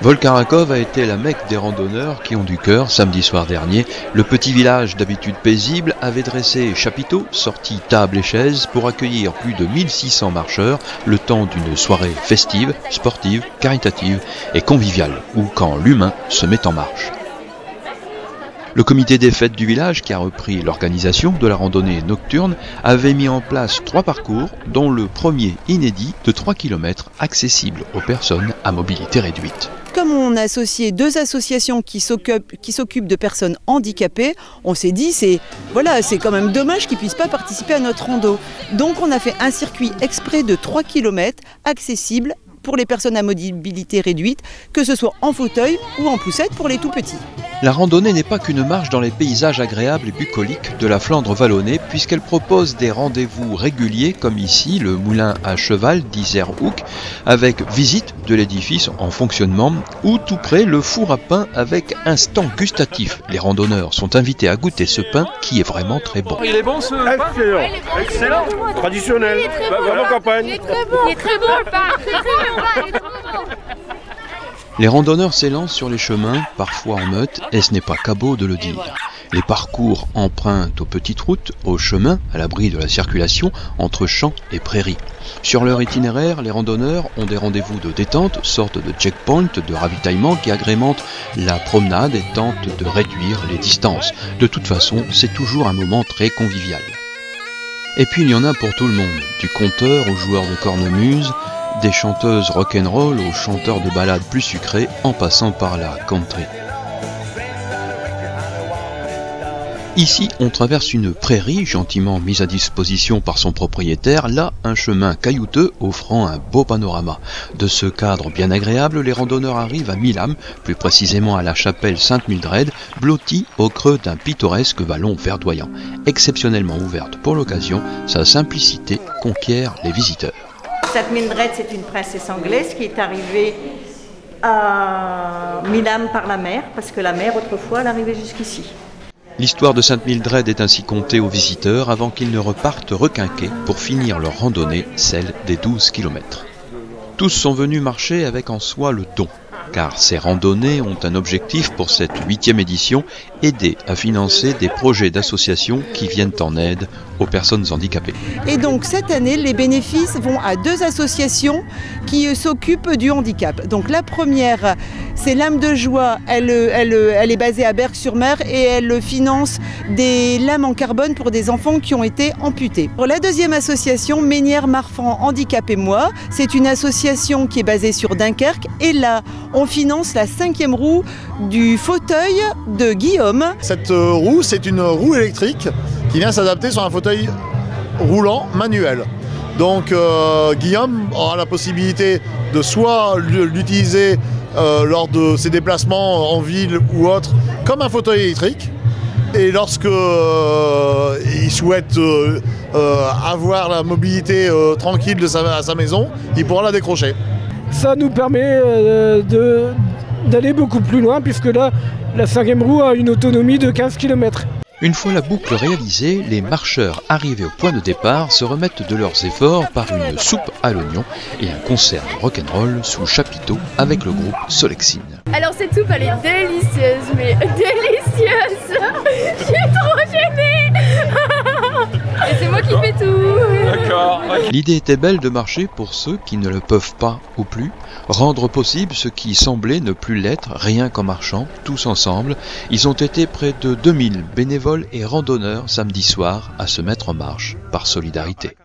Volkarakov a été la Mecque des randonneurs qui ont du cœur. Samedi soir dernier, le petit village d'habitude paisible avait dressé chapiteaux, sorti tables et chaises pour accueillir plus de 1600 marcheurs le temps d'une soirée festive, sportive, caritative et conviviale, où quand l'humain se met en marche. Le comité des fêtes du village, qui a repris l'organisation de la randonnée nocturne, avait mis en place 3 parcours, dont le premier inédit de 3 km accessible aux personnes à mobilité réduite. Comme on a associé 2 associations qui s'occupent de personnes handicapées, on s'est dit c'est quand même dommage qu'ils ne puissent pas participer à notre rando. Donc on a fait un circuit exprès de 3 km accessible pour les personnes à mobilité réduite, que ce soit en fauteuil ou en poussette pour les tout petits. La randonnée n'est pas qu'une marche dans les paysages agréables et bucoliques de la Flandre vallonnée, puisqu'elle propose des rendez-vous réguliers, comme ici le moulin à cheval d'Iserhoek, avec visite de l'édifice en fonctionnement, ou tout près le four à pain avec un stand gustatif. Les randonneurs sont invités à goûter ce pain qui est vraiment très bon. Il est bon ce pain? Excellent, traditionnel, vraiment campagne. Il est très bon le pain. Les randonneurs s'élancent sur les chemins, parfois en meute, et ce n'est pas cabot de le dire. Les parcours empruntent aux petites routes, aux chemins, à l'abri de la circulation, entre champs et prairies. Sur leur itinéraire, les randonneurs ont des rendez-vous de détente, sorte de checkpoint, de ravitaillement qui agrémentent la promenade et tentent de réduire les distances. De toute façon, c'est toujours un moment très convivial. Et puis il y en a pour tout le monde, du conteur aux joueurs de cornemuse, des chanteuses rock'n'roll aux chanteurs de ballades plus sucrés, en passant par la country. Ici, on traverse une prairie gentiment mise à disposition par son propriétaire, là un chemin caillouteux offrant un beau panorama. De ce cadre bien agréable, les randonneurs arrivent à Milam, plus précisément à la chapelle Sainte-Mildred, blottie au creux d'un pittoresque vallon verdoyant. Exceptionnellement ouverte pour l'occasion, sa simplicité conquiert les visiteurs. Sainte-Mildred, c'est une princesse anglaise qui est arrivée à Milam par la mer, parce que la mer, autrefois, elle arrivait jusqu'ici. L'histoire de Sainte-Mildred est ainsi contée aux visiteurs avant qu'ils ne repartent requinqués pour finir leur randonnée, celle des 12 km. Tous sont venus marcher avec en soi le don, car ces randonnées ont un objectif pour cette 8e édition, aider à financer des projets d'associations qui viennent en aide aux personnes handicapées. Et donc cette année, les bénéfices vont à 2 associations qui s'occupent du handicap. Donc la première, c'est l'âme de joie, elle est basée à Berck-sur-Mer et elle finance des lames en carbone pour des enfants qui ont été amputés. Pour la deuxième association, Ménière Marfan Handicap et moi, c'est une association qui est basée sur Dunkerque et là, on finance la 5e roue du fauteuil de Guillaume. Cette roue, c'est une roue électrique qui vient s'adapter sur un fauteuil roulant manuel. Donc Guillaume aura la possibilité de soit l'utiliser lors de ses déplacements en ville ou autre comme un fauteuil électrique. Et lorsque il souhaite avoir la mobilité tranquille à sa maison, il pourra la décrocher. Ça nous permet d'aller beaucoup plus loin puisque là, la 5e roue a une autonomie de 15 km. Une fois la boucle réalisée, les marcheurs arrivés au point de départ se remettent de leurs efforts par une soupe à l'oignon et un concert de rock'n'roll sous chapiteau avec le groupe Solexine. Alors cette soupe elle est délicieuse, mais délicieuse. Je suis trop gênée. Et c'est moi qui fais tout. D'accord. L'idée était belle de marcher pour ceux qui ne le peuvent pas ou plus, rendre possible ce qui semblait ne plus l'être, rien qu'en marchant, tous ensemble. Ils ont été près de 2000 bénévoles et randonneurs samedi soir à se mettre en marche par solidarité.